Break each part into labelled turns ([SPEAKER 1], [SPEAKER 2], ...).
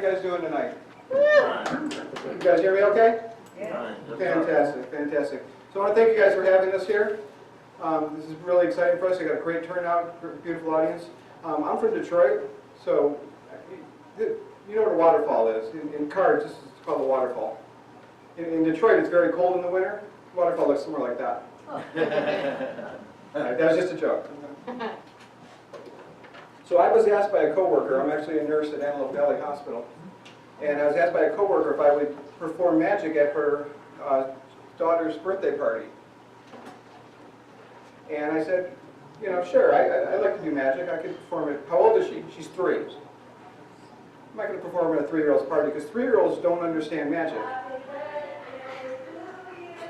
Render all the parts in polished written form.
[SPEAKER 1] you guys doing tonight? You guys hear me okay? Yeah. Fantastic, fantastic. So I want to thank you guys for having us here. This is really exciting for us. We got a great turnout, beautiful audience. I'm from Detroit, so you know what a waterfall is. In cards, this is called a waterfall. In Detroit, it's very cold in the winter. The waterfall looks somewhere like that. That was just a joke. So I was asked by a coworker, I'm actually a nurse at Antelope Valley Hospital, and I was asked by a coworker if I would perform magic at her daughter's birthday party. And I said, you know, sure, I like to do magic. I could perform it. How old is she? She's 3. I'm not going to perform at a 3-year-old's party because 3-year-olds don't understand magic.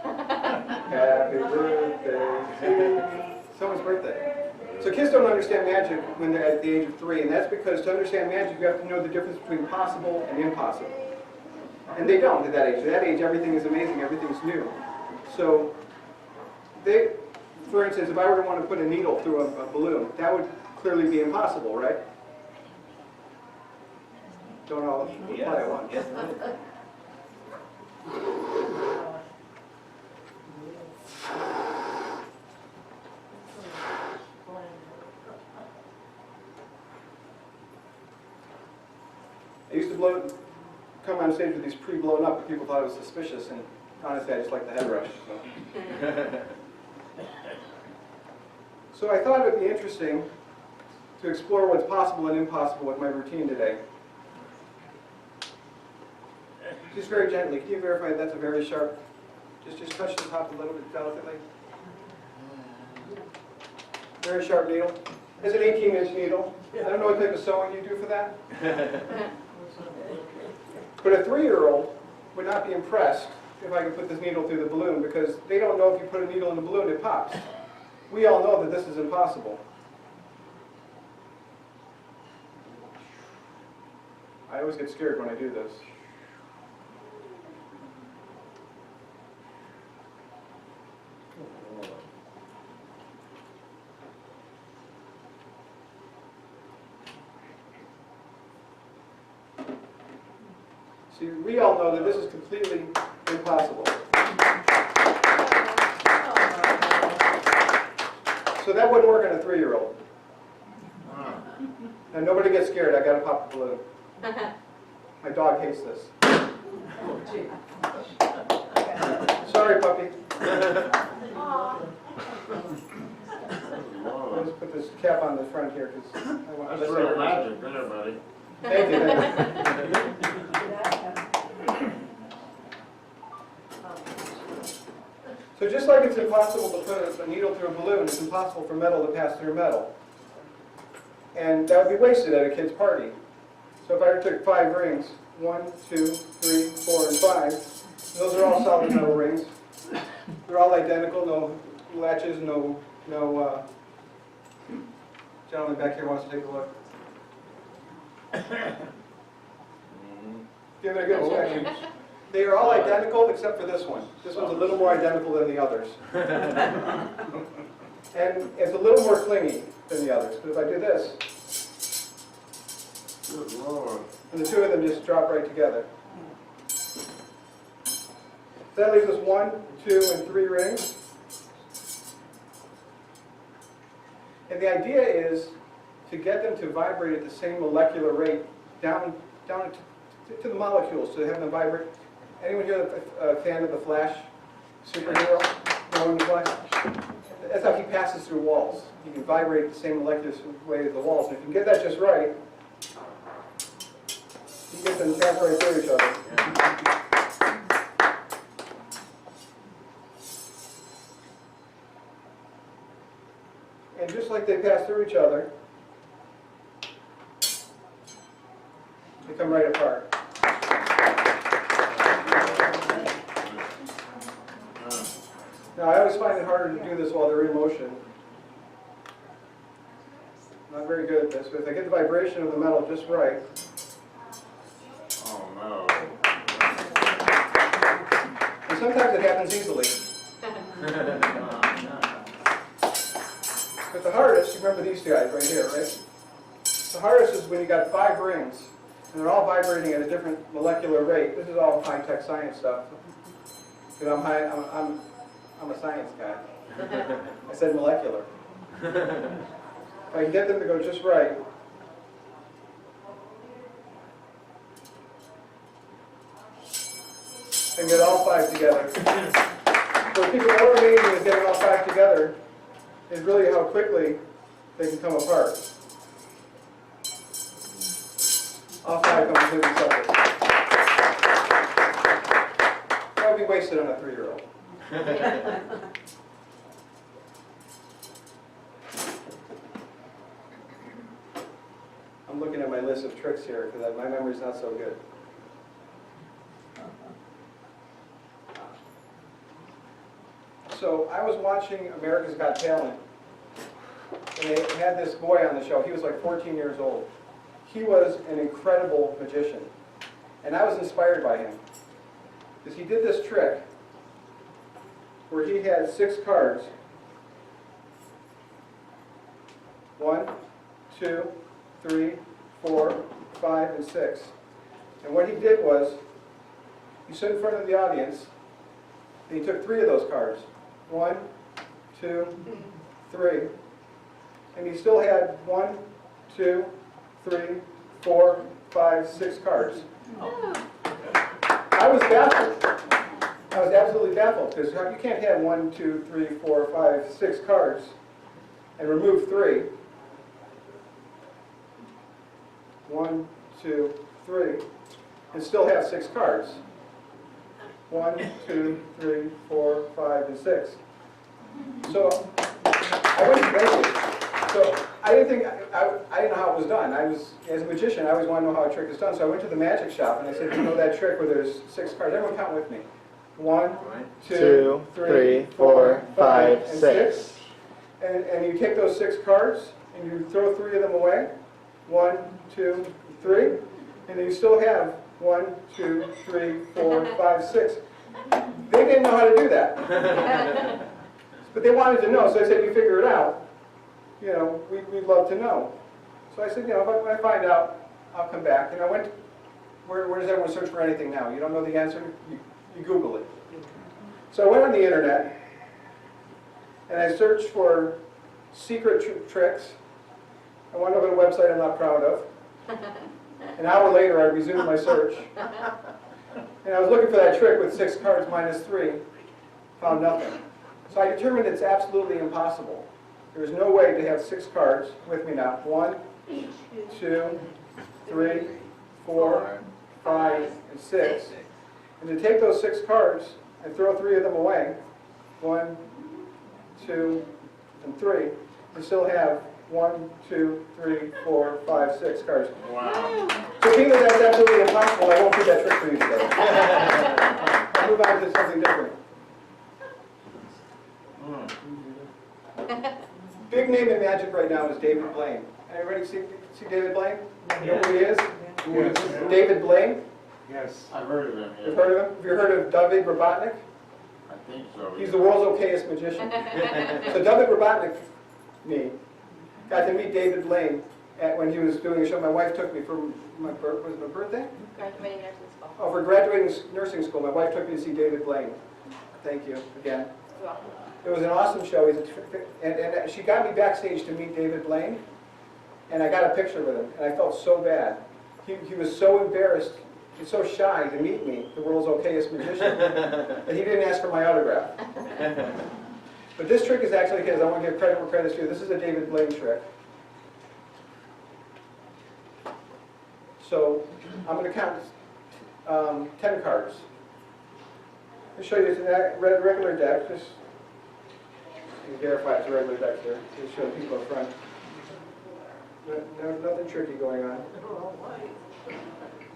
[SPEAKER 1] Happy birthday. Someone's birthday. So kids don't understand magic when they're at the age of 3, and that's because to understand magic, you have to know the difference between possible and impossible. And they don't at that age. At that age, everything is amazing, everything's new. So they, for instance, if I were to want to put a needle through a balloon, that would clearly be impossible, right? Don't all reply at once. I used to come on stage with these pre-blown up, but people thought it was suspicious, and honestly, I just like the head rush. So I thought it would be interesting to explore what's possible and impossible with my routine today. Just very gently, can you verify that's a very sharp, just touch the top a little bit delicately. Very sharp needle. It's an 18-inch needle. I don't know what type of sewing you do for that. But a 3-year-old would not be impressed if I could put this needle through the balloon because they don't know if you put a needle in the balloon, it pops. We all know that this is impossible. I always get scared when I do this. See, we all know that this is completely impossible. So that wouldn't work on a 3-year-old. Now nobody gets scared, I gotta pop the balloon. My dog hates this. Sorry, puppy. I'll just put this cap on the front here because I want to.
[SPEAKER 2] That's real magic there, buddy.
[SPEAKER 1] Thank you. Thank you. So just like it's impossible to put a needle through a balloon, it's impossible for metal to pass through metal. And that would be wasted at a kid's party. So if I took 5 rings, 1, 2, 3, 4, and 5, those are all solid metal rings. They're all identical, no latches, no gentleman back here wants to take a look. Give it a good inspection. They are all identical except for this one. This one's a little more identical than the others. And it's a little more clingy than the others. But if I do this,
[SPEAKER 2] Good Lord.
[SPEAKER 1] and the two of them just drop right together. That leaves us 1, 2, and 3 rings. And the idea is to get them to vibrate at the same molecular rate down to the molecules, to have them vibrate. Anyone here a fan of the Flash superhero? Knowing the Flash? That's how he passes through walls. He can vibrate at the same molecular way as the walls. And if you can get that just right, you get them to pass right through each other. And just like they pass through each other, they come right apart. Now, I always find it harder to do this while they're in motion. Not very good at this, but if I get the vibration of the metal just right.
[SPEAKER 2] Oh, no.
[SPEAKER 1] And sometimes it happens easily. But the hardest, you remember these guys right here, right? The hardest is when you got 5 rings, and And they're all vibrating at a different molecular rate. This is all high-tech science stuff. Because I'm a science guy. I said molecular. If I can get them to go just right, and get all 5 together. So what people are amazing is getting all 5 together is really how quickly they can come apart. All 5 come completely separate. That would be wasted on a 3-year-old. I'm looking at my list of tricks here because my memory's not so good. So I was watching America's Got Talent, and they had this boy on the show. He was like 14 years old. He was an incredible magician, and I was inspired by him because he did this trick where he had 6 cards. 1, 2, 3, 4, 5, and 6. And what he did was, he stood in front of the audience, and he took 3 of those cards. 1, 2, 3. And he still had 1, 2, 3, 4, 5, 6 cards. I was baffled. I was absolutely baffled because you can't have 1, 2, 3, 4, 5, 6 cards and remove 3. 1, 2, 3, and still have 6 cards. 1, 2, 3, 4, 5, and 6. So I went crazy. So I didn't know how it was done. As a magician, I always want to know how a trick is done. So I went to the magic shop and I said, you know that trick where there's 6 cards? Everyone count with me. 1, 2, 3, 4, 5, and 6. And you take those 6 cards and you throw 3 of them away. 1, 2, 3, and then you still have 1, 2, 3, 4, 5, 6. They didn't know how to do that. But they wanted to know, so I said, you figure it out. You know, we'd love to know. So I said, you know, when I find out, I'll come back. And I went, where does everyone search for anything now? You don't know the answer? You Google it. So I went on the internet, and I searched for secret tricks. I wound up on a website I'm not proud of. An hour later, I resumed my search. And I was looking for that trick with 6 cards minus 3. Found nothing. So I determined it's absolutely impossible. There's no way to have 6 cards with me now. 1, 2, 3, 4, 5, and 6. And to take those 6 cards and throw 3 of them away, 1, 2, and 3, and still have 1, 2, 3, 4, 5, 6 cards.
[SPEAKER 2] Wow.
[SPEAKER 1] So being that that's absolutely impossible, I won't do that trick for you today. I'll move on to something different. Big name in magic right now is David Blaine. Everybody see David Blaine? You know who he is?
[SPEAKER 2] Yes.
[SPEAKER 1] David Blaine?
[SPEAKER 2] Yes. I've heard of him.
[SPEAKER 1] You've heard of him? Have you heard of David Robotnik?
[SPEAKER 2] I think so.
[SPEAKER 1] He's the world's okayest magician. So David Robotnik, me, got to meet David Blaine when he was doing a show. My wife took me for my birthday?
[SPEAKER 3] Graduating nursing school.
[SPEAKER 1] Oh, for graduating nursing school, my wife took me to see David Blaine. Thank you again.
[SPEAKER 3] You're welcome.
[SPEAKER 1] It was an awesome show. And she got me backstage to meet David Blaine, and I got a picture with him, and I felt so bad. He was so embarrassed and so shy to meet me, the world's okayest magician, that he didn't ask for my autograph. But this trick is actually his. I want to give credit where credit's due. This is a David Blaine trick. So I'm going to count 10 cards. I'll show you this regular deck. Just you can verify it's a regular deck here. Just show people up front. Nothing tricky going on.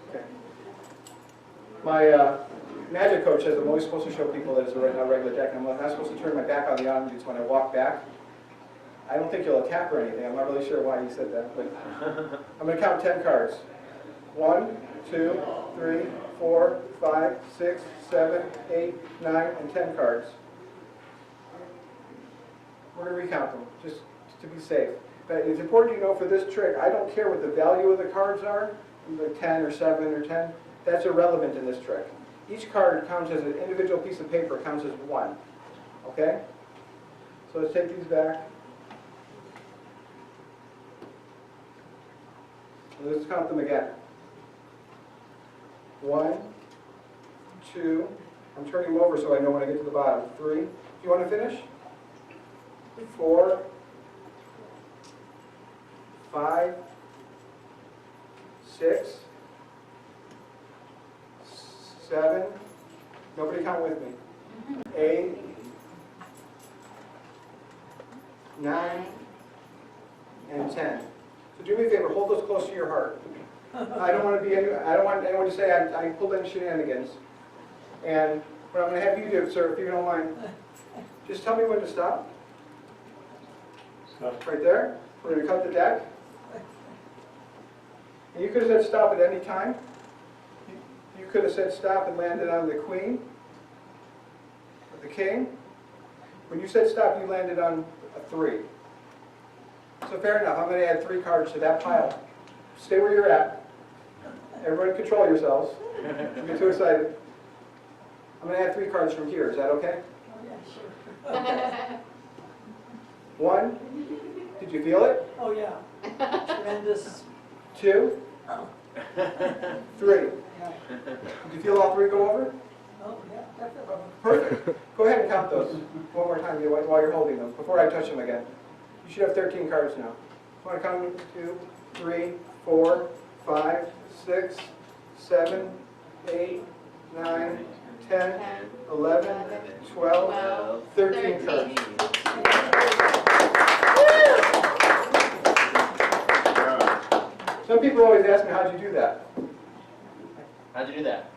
[SPEAKER 1] Okay. My magic coach says I'm always supposed to show people that it's a regular deck. I'm not supposed to turn my back on the audience when I walk back. I don't think you'll attack or anything. I'm not really sure why he said that, but I'm going to count 10 cards. 1, 2, 3, 4, 5, 6, 7, 8, 9, and 10 cards. We're going to recount them, just to be safe. But it's important you know for this trick, I don't care what the value of the cards are. like 10 or 7 or 10, that's irrelevant in this trick. Each card counts as an individual piece of paper, counts as 1. Okay? So let's take these back. Let's count them again. 1, 2, I'm turning them over so I know when I get to the bottom. 3, do you want to finish? 4, 5, 6, 7, nobody count with me. 8, 9, and 10. So do me a favor, hold those close to your heart. I don't want anyone to say I pulled any shenanigans. And what I'm going to have you do, sir, if you don't mind, just tell me when to stop. Stop. Right there. We're going to cut the deck. And you could have said stop at any time. You could have said stop and landed on the queen, or the king. When you said stop, you landed on a 3. So fair enough, I'm going to add 3 cards to that pile. Stay where you're at. Everybody control yourselves. Don't get too excited. I'm going to add 3 cards from here. Is that okay?
[SPEAKER 3] Oh, yeah, sure.
[SPEAKER 1] Okay. 1. Did you feel it?
[SPEAKER 3] Oh, yeah. Tremendous.
[SPEAKER 1] 2.
[SPEAKER 3] Oh,
[SPEAKER 1] 3.
[SPEAKER 3] yeah.
[SPEAKER 1] Did you feel all 3 go over?
[SPEAKER 3] Oh, yeah, definitely.
[SPEAKER 1] Perfect. Go ahead and count those one more time while you're holding them, before I touch them again. You should have 13 cards now. Want to count 2, 3, 4, 5, 6, 7, 8, 9, 10, 11, 12, 13 cards. Some people always ask me, how'd you do that?
[SPEAKER 4] How'd you do that?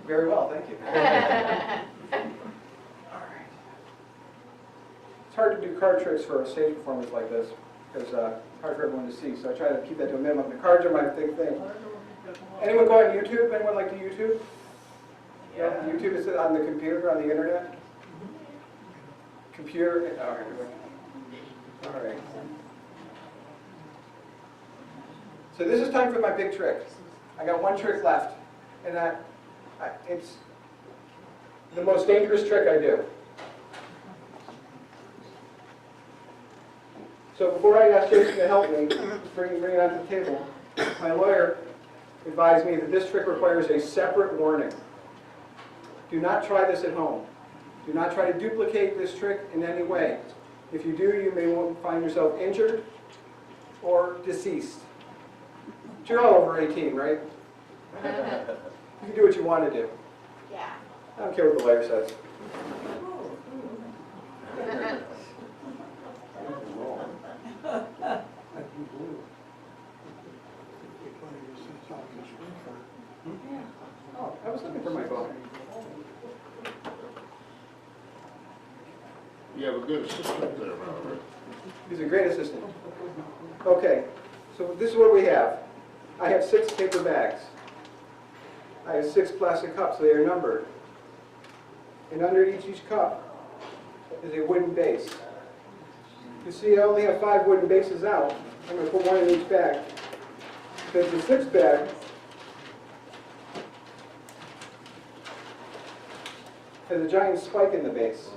[SPEAKER 1] Very well, thank you. It's hard to do card tricks for a stage performance like this, because it's hard for everyone to see, so I try to keep that to a minimum. The cards are my big thing. Anyone go on YouTube? Anyone like to YouTube? Yeah. YouTube is on the computer, on the internet? Computer, all right. So this is time for my big trick. I got 1 trick left, and it's the most dangerous trick I do. So before I ask Jason to help me, bring it onto the table, my lawyer advised me that this trick requires a separate warning. Do not try this at home. Do not try to duplicate this trick in any way. If you do, you may find yourself injured or deceased. But you're all over 18, right? You can do what you want to do.
[SPEAKER 5] Yeah.
[SPEAKER 1] I don't care what the lawyer says. Oh, I was looking for my phone.
[SPEAKER 2] You have a good assistant there, Robert.
[SPEAKER 1] He's a great assistant. Okay, so this is what we have. I have 6 paper bags. I have 6 plastic cups. They are numbered. And under each cup is a wooden base. You see, I only have 5 wooden bases out. I'm going to put 1 in each bag. Because the 6th bag has a giant spike in the base.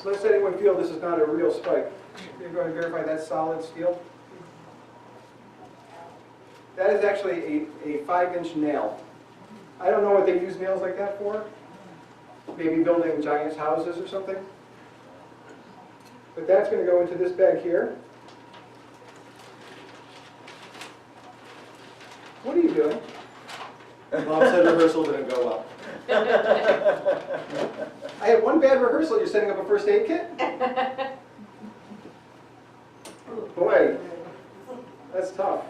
[SPEAKER 1] So let's anyone feel this is not a real spike. You're going to verify that's solid steel. That is actually a 5-inch nail. I don't know what they use nails like that for. Maybe building giant houses or something. But that's going to go into this bag here. What are you doing?
[SPEAKER 6] Mom said rehearsal didn't go well.
[SPEAKER 1] I have 1 bad rehearsal. You're setting up a first aid kit? Boy, that's tough.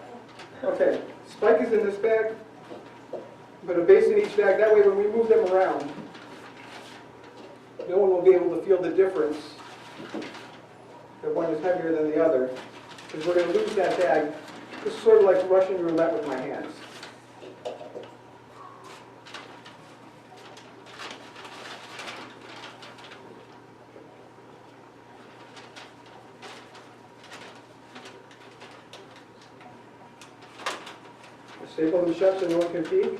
[SPEAKER 1] Okay, spike is in this bag. Put a base in each bag. That way when we move them around, no one will be able to feel the difference that one is heavier than the other. Because we're going to lose that bag. This is sort of like Russian roulette with my hands. Staple them shut so no one can peek.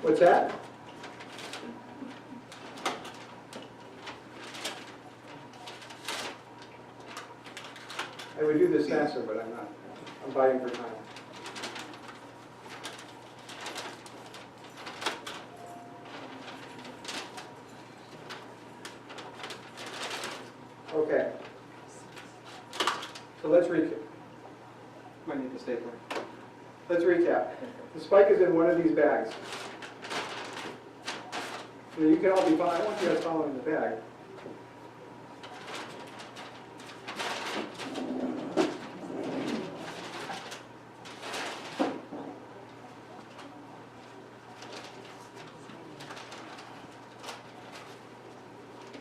[SPEAKER 1] What's that? I would do this faster, but I'm not. I'm buying for time. Okay. So let's recap. Might need the stapler. Let's recap. The spike is in one of these bags. So you can all be following. I want you guys following the bag.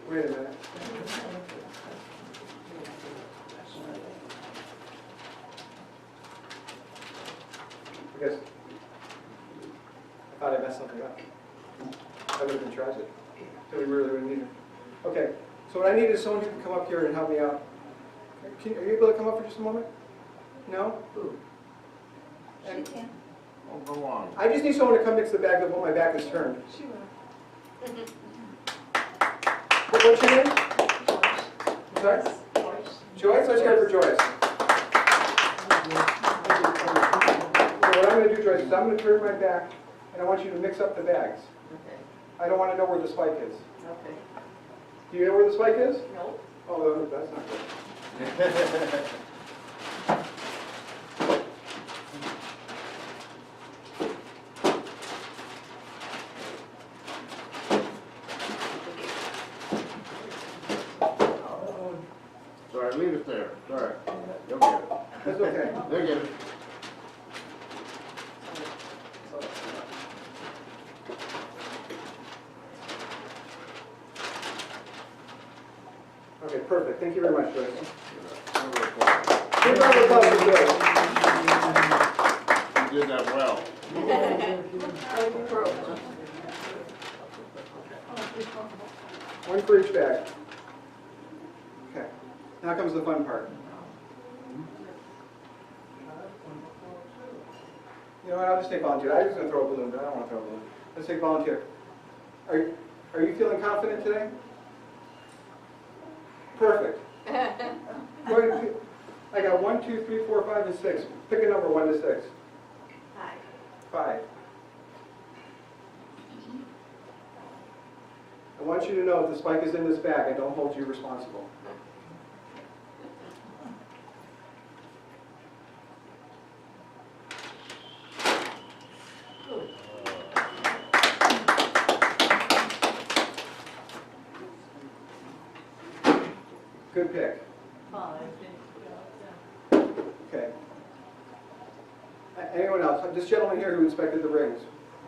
[SPEAKER 1] Wait a minute. I guess I thought I messed something up. I would have been tragic. So we really would need it. Okay, so what I need is someone who can come up here and help me out. Are you able to come up for just a moment? No? And
[SPEAKER 2] Oh, go on.
[SPEAKER 1] I just need someone to come mix the bag up while my back is turned.
[SPEAKER 3] She will.
[SPEAKER 1] What's your name? Sorry? Joyce? Let's hear it for Joyce. So what I'm going to do, Joyce, is I'm going to turn my back, and I want you to mix up the bags.
[SPEAKER 5] Okay,
[SPEAKER 1] I don't want to know where the spike is.
[SPEAKER 5] okay.
[SPEAKER 1] Do you know where the spike is?
[SPEAKER 5] Nope.
[SPEAKER 1] Oh, that's not good.
[SPEAKER 2] Sorry, leave it there. Sorry. You'll get it.
[SPEAKER 1] That's okay.
[SPEAKER 2] They'll get it.
[SPEAKER 1] Okay, perfect. Thank you very much, Joyce.
[SPEAKER 2] You
[SPEAKER 1] Give a round of applause for Joyce.
[SPEAKER 2] did that well.
[SPEAKER 1] One for each bag. Okay. Now comes the fun part. You know what? I'll just take volunteer. I was going to throw a balloon, but I don't want to throw a balloon. Let's take volunteer. Are you feeling confident today? Perfect. Go ahead and pick. I got 1, 2, 3, 4, 5, and 6. Pick a number 1 to 6. 5. I want you to know if the spike is in this bag, I don't hold you responsible. Good pick. Okay. Anyone else? This gentleman here who inspected the rings.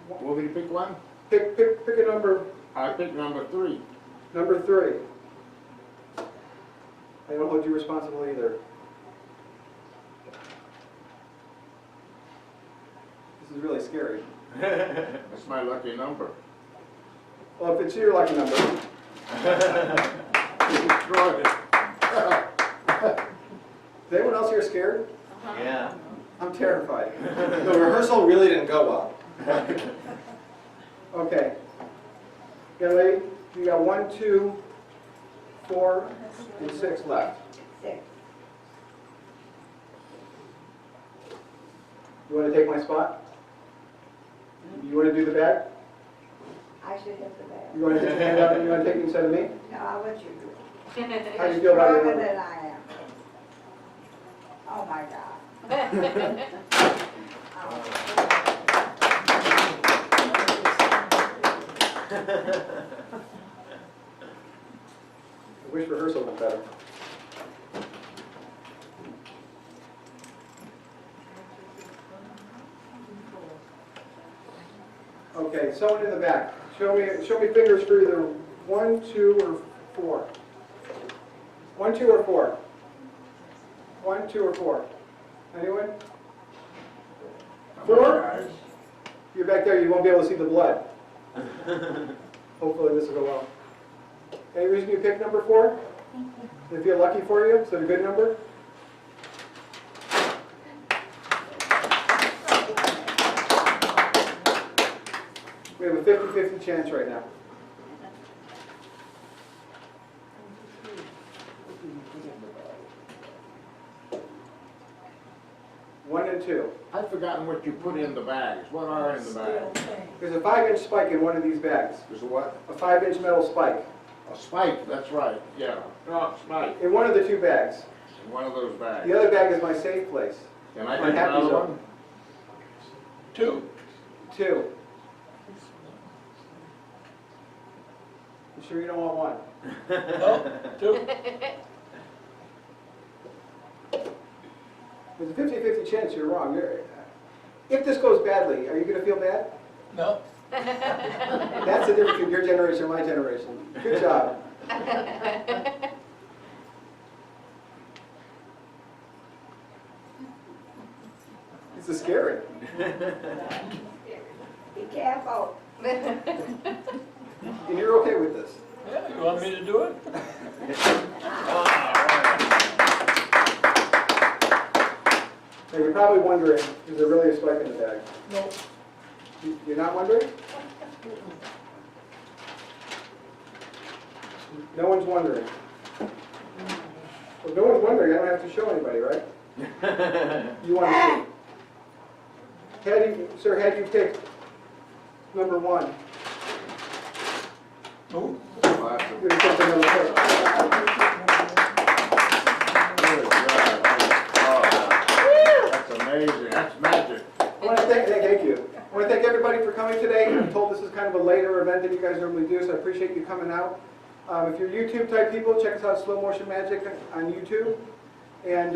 [SPEAKER 2] Want me to pick one?
[SPEAKER 1] Pick a number.
[SPEAKER 2] I pick number 3.
[SPEAKER 1] Number 3. I don't hold you responsible either. This is really scary.
[SPEAKER 2] That's my lucky number.
[SPEAKER 1] Well, if it's your lucky number.
[SPEAKER 2] Destroyed it.
[SPEAKER 1] Is anyone else here scared?
[SPEAKER 4] Yeah.
[SPEAKER 1] I'm terrified.
[SPEAKER 6] The rehearsal really didn't go well.
[SPEAKER 1] Okay. Young lady, you got 1, 2, 4, and 6 left.
[SPEAKER 3] 6.
[SPEAKER 1] You want to take my spot? You want to do the bag?
[SPEAKER 3] I should have the bag.
[SPEAKER 1] You want to take your hand out and you want to take it instead of me?
[SPEAKER 3] No, I'll let you do it.
[SPEAKER 1] How do you feel about your
[SPEAKER 3] Stronger
[SPEAKER 1] number?
[SPEAKER 3] than I am. Oh, my God.
[SPEAKER 1] I wish rehearsal was better. Okay, someone in the back. Show me fingers for either 1, 2, or 4. 1, 2, or 4. 1, 2, or 4. Anyone? 4? You're back there, you won't be able to see the blood. Hopefully this will go well. Any reason you picked number 4? Does it feel lucky for you? Is it a good number? We have a 50-50 chance right now. One and 2.
[SPEAKER 2] I've forgotten what you put in the bags. What are in the bags?
[SPEAKER 1] There's a 5-inch spike in one of these bags.
[SPEAKER 2] There's a what?
[SPEAKER 1] A 5-inch metal spike.
[SPEAKER 2] A spike, that's right, yeah. Oh, spike,
[SPEAKER 1] In one of the 2 bags.
[SPEAKER 2] in one of those bags.
[SPEAKER 1] The other bag is my safe place.
[SPEAKER 2] Can I
[SPEAKER 1] my
[SPEAKER 2] take
[SPEAKER 1] happy
[SPEAKER 2] another
[SPEAKER 1] zone.
[SPEAKER 2] one?
[SPEAKER 5] 2.
[SPEAKER 1] 2. You sure you don't want 1?
[SPEAKER 5] No, 2.
[SPEAKER 1] There's a 50-50 chance you're wrong. If this goes badly, are you going to feel bad?
[SPEAKER 5] No.
[SPEAKER 1] That's the difference between your generation and my generation. Good job. This is scary.
[SPEAKER 3] Be careful.
[SPEAKER 1] And you're okay with this?
[SPEAKER 5] Yeah, you want me to do it?
[SPEAKER 1] Now you're probably wondering, is there really a spike in the bag?
[SPEAKER 5] No.
[SPEAKER 1] You're not wondering? No one's wondering. Well, if no one's wondering, I don't have to show anybody, right? You want to see. Sir, had you picked number 1,
[SPEAKER 5] No.
[SPEAKER 2] Oh, that's a
[SPEAKER 1] you would have picked another pick.
[SPEAKER 2] good job. Oh, that's amazing, that's magic.
[SPEAKER 1] I want to thank you. I want to thank everybody for coming today. I'm told this is kind of a later event than you guys normally do, so I appreciate you coming out. If you're YouTube type people, check us out Slow Motion Magic on YouTube. And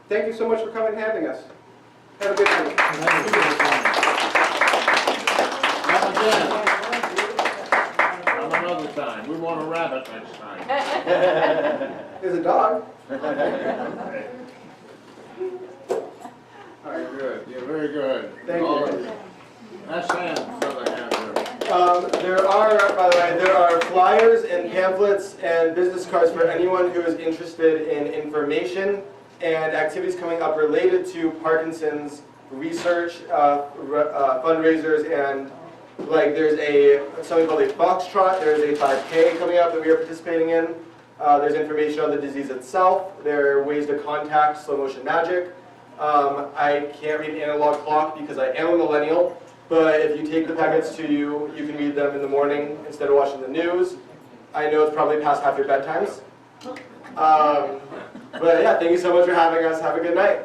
[SPEAKER 1] thank you so much for coming and having us. Have a good night.
[SPEAKER 2] Come again. Come another time. We want a rabbit next time.
[SPEAKER 1] There's a dog.
[SPEAKER 2] All right, good. Yeah, very good.
[SPEAKER 1] Thank you.
[SPEAKER 2] All of That's Sam, brother hand there.
[SPEAKER 6] There are, by the way, there are flyers and pamphlets and business cards for anyone who is interested in information and activities coming up related to Parkinson's research, fundraisers, and like there's something called a Foxtrot. There's a 5K coming up that we are participating in. There's information on the disease itself. There are ways to contact Slow Motion Magic. I can't read an analog clock because I am a millennial, but if you take the packets to you, you can read them in the morning instead of watching the news. I know it's probably past half your bedtimes. But yeah, thank you so much for having us. Have a good night.